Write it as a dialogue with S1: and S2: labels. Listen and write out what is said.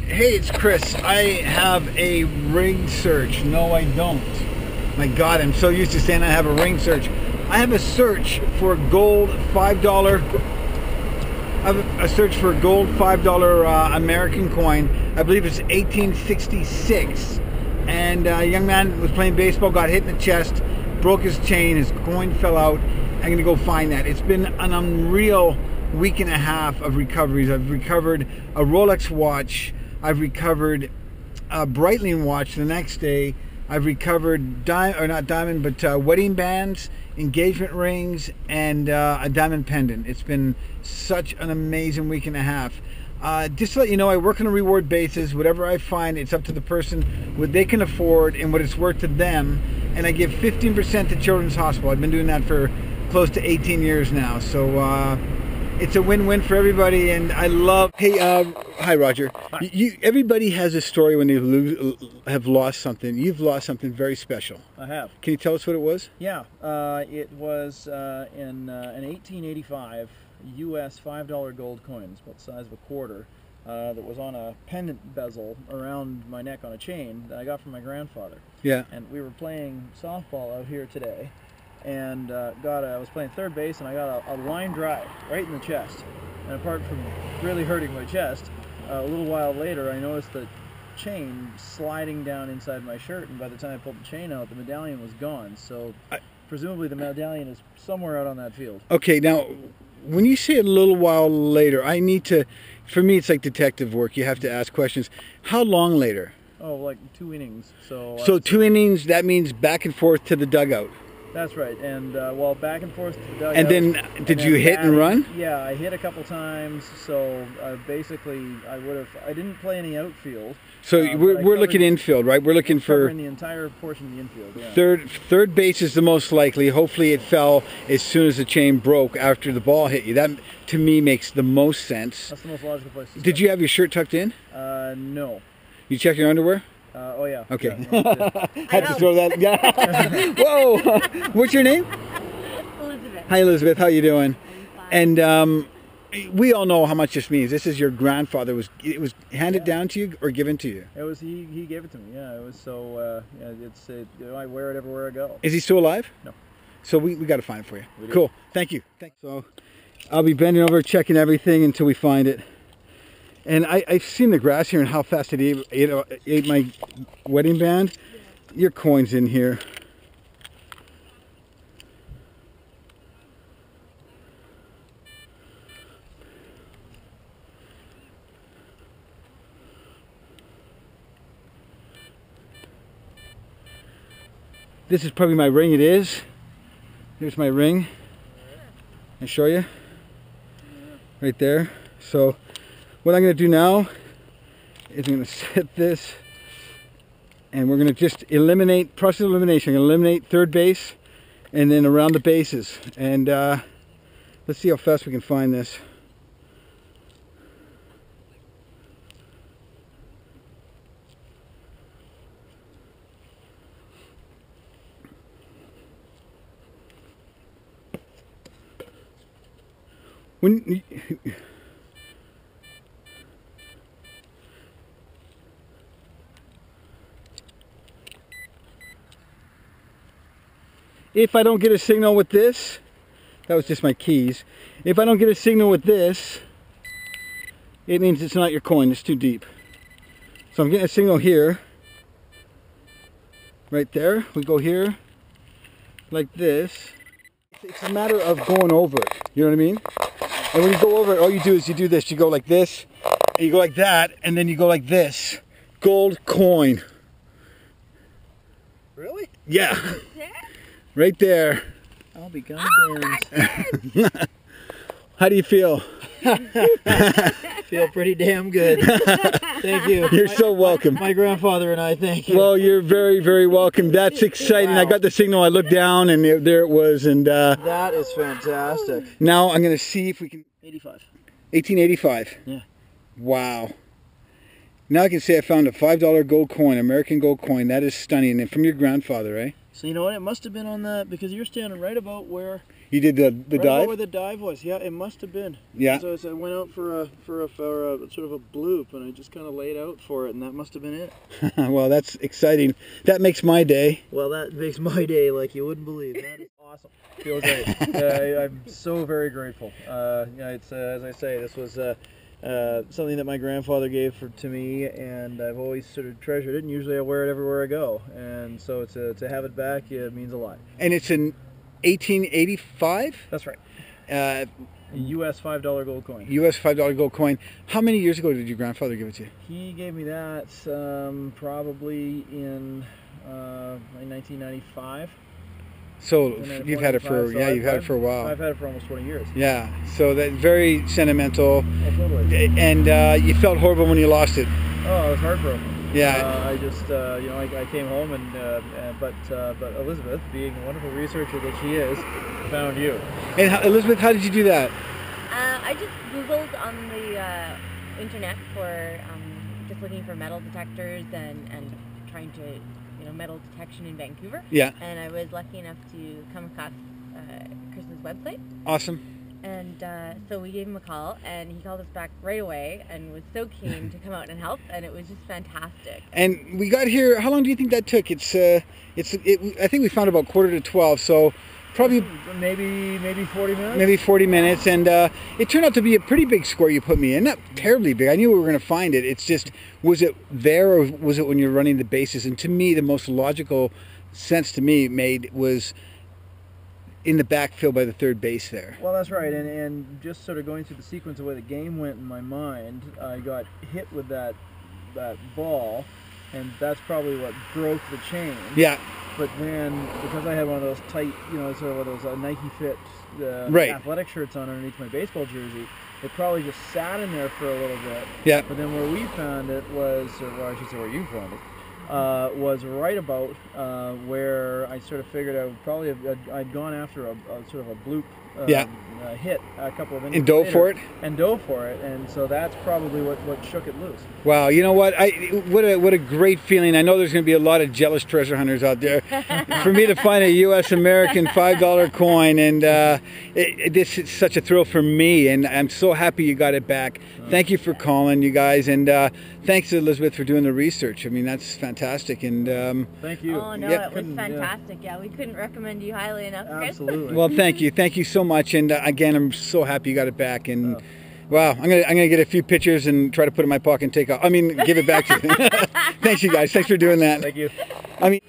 S1: Hey, it's Chris. I have a ring search. No, I don't. My God, I'm so used to saying I have a ring search. I have a search for gold $5. I have a search for a gold $5 American coin. I believe it's 1866. And a young man was playing baseball, got hit in the chest, broke his chain, his coin fell out. I'm going to go find that. It's been an unreal week and a half of recoveries. I've recovered a Rolex watch. I've recovered a Breitling watch the next day. I've recovered wedding bands, engagement rings, and a diamond pendant. It's been such an amazing week and a half. Just to let you know, I work on a reward basis. Whatever I find, it's up to the person, what they can afford and what it's worth to them. And I give 15% to Children's Hospital. I've been doing that for close to 18 years now. So it's a win-win for everybody, and I love. Hey, hi, Roger.
S2: Hi.
S1: Everybody has a story when they have lost something. You've lost something very special.
S2: I have.
S1: Can you tell us what it was?
S2: Yeah, it was in an 1885 U.S. $5 gold coin, it's about the size of a quarter, that was on a pendant bezel around my neck on a chain that I got from my grandfather.
S1: Yeah.
S2: And we were playing softball out here today, and I was playing third base, and I got a line drive right in the chest. And apart from really hurting my chest, a little while later I noticed the chain sliding down inside my shirt, and by the time I pulled the chain out, the medallion was gone. So presumably the medallion is somewhere out on that field.
S1: Okay, now when you say a little while later, I need to, for me it's like detective work. You have to ask questions. How long later?
S2: Oh, like 2 innings.
S1: So 2 innings, that means back and forth to the dugout.
S2: That's right, and well, back and forth to the dugout.
S1: And then, did you hit and run?
S2: Yeah, I hit a couple times. So basically, I didn't play any outfield.
S1: So we're looking infield, right? We're looking for
S2: the entire portion of the infield. Yeah.
S1: Third base is the most likely. Hopefully, it fell as soon as the chain broke after the ball hit you. That to me makes the most sense.
S2: That's the most logical place to start.
S1: Did you have your shirt tucked in?
S2: No.
S1: You check your underwear?
S2: Oh yeah.
S1: Okay.
S2: Yeah,
S1: Had to throw that. Yeah. Whoa. What's your name?
S3: Elizabeth.
S1: Hi, Elizabeth. How you doing? And we all know how much this means. This is your grandfather. It was handed down to you or given to you?
S2: It was he gave it to me. Yeah. It was so. I wear it everywhere I go.
S1: Is he still alive?
S2: No.
S1: So we got to find it for you. Cool. Thank you. So I'll be bending over, checking everything until we find it. And I've seen the grass here and how fast it ate my wedding band. Your coin's in here. This is probably my ring. It is. Here's my ring. I'll show you. Right there. So what I'm going to do now is I'm going to set this, and we're going to just eliminate, process of elimination. I'm going to eliminate third base and then around the bases. And let's see how fast we can find this. If I don't get a signal with this, that was just my keys. If I don't get a signal with this, it means it's not your coin, it's too deep. So I'm getting a signal here, right there. We go here, like this. It's a matter of going over it, you know what I mean? And when you go over it, all you do is you do this. You go like this, and you go like that, and then you go like this. Gold coin.
S2: Really?
S1: Yeah. Right there.
S2: I'll be goddamn.
S1: How do you feel?
S2: Feel pretty damn good. Thank you.
S1: You're so welcome.
S2: My grandfather and I thank you.
S1: Well, you're very, very welcome. That's exciting.
S2: Wow.
S1: I got the signal. I looked down, and there it was. And
S2: that is fantastic.
S1: now I'm going to see if we can.
S2: 85.
S1: 1885.
S2: Yeah.
S1: Wow. Now I can say I found a $5 gold coin, American gold coin. That is stunning. And from your grandfather, eh?
S2: So you know what? It must have been on that, because you're standing right about where
S1: You did the
S2: right
S1: dive?
S2: about where the dive was. Yeah, it must have been.
S1: Yeah.
S2: So I went out for a sort of a bloop, and I just kind of laid out for it, and that must have been it.
S1: Well, that's exciting. That makes my day.
S2: Well, that makes my day like you wouldn't believe. That is awesome. Feels great. I'm so very grateful. Yeah, it's as I say, this was something that my grandfather gave to me, and I've always sort of treasured it. And usually I wear it everywhere I go, and so to have it back, yeah, it means a lot.
S1: And it's in 1885?
S2: That's right.
S1: A
S2: U.S. $5 gold coin.
S1: U.S. $5 gold coin. How many years ago did your grandfather give it to you?
S2: He gave me that probably in 1995.
S1: So you've had it for,
S2: So
S1: yeah, you've had it for a while.
S2: I've had it for almost 20 years.
S1: Yeah, so that very sentimental.
S2: Oh, totally.
S1: And you felt horrible when you lost it.
S2: Oh, I was heartbroken.
S1: Yeah.
S2: I just, you know, I came home but Elizabeth, being the wonderful researcher that she is, found you.
S1: And Elizabeth, how did you do that?
S3: I just Googled on the internet for just looking for metal detectors and trying to, you know, metal detection in Vancouver.
S1: Yeah.
S3: And I was lucky enough to come across Chris's website.
S1: Awesome.
S3: And so we gave him a call, and he called us back right away and was so keen to come out and help, and it was just fantastic.
S1: And we got here, how long do you think that took? I think we found about 11:45, so probably
S2: maybe 40 minutes.
S1: maybe 40 minutes, and it turned out to be a pretty big square you put me in. Not terribly big. I knew we were going to find it. It's just, was it there or was it when you're running the bases? And to me, the most logical sense to me was in the backfield by the third base there.
S2: Well, that's right, and just sort of going through the sequence of where the game went in my mind, I got hit with that ball, and that's probably what broke the chain.
S1: Yeah.
S2: But then, because I had one of those tight, you know, sort of those Nike Fit
S1: Right.
S2: athletic shirts on underneath my baseball jersey, it probably just sat in there for a little bit.
S1: Yeah.
S2: But then where we found it was, or I should say where you found it, was right about where I sort of figured I'd gone after a sort of a bloop hit a couple of innings
S1: And dove
S2: later,
S1: for it?
S2: And dove for it, and so that's probably what shook it loose.
S1: Wow, you know what? What a great feeling. I know there's going to be a lot of jealous treasure hunters out there. For me to find a U.S. American $5 coin, and this is such a thrill for me, and I'm so happy you got it back. Thank you for calling, you guys, and thanks to Elizabeth for doing the research. I mean, that's fantastic. And
S2: thank you.
S3: Oh no,
S1: Yeah.
S3: it was fantastic. Yeah, we couldn't recommend you highly enough, Chris.
S2: Absolutely.
S1: well, thank you so much. And again, I'm so happy you got it back. And wow, I'm gonna get a few pictures and try to put it in my pocket and take off. I mean, give it back to you. Thanks, you guys. Thanks for doing that.
S2: Thank you.
S1: I mean.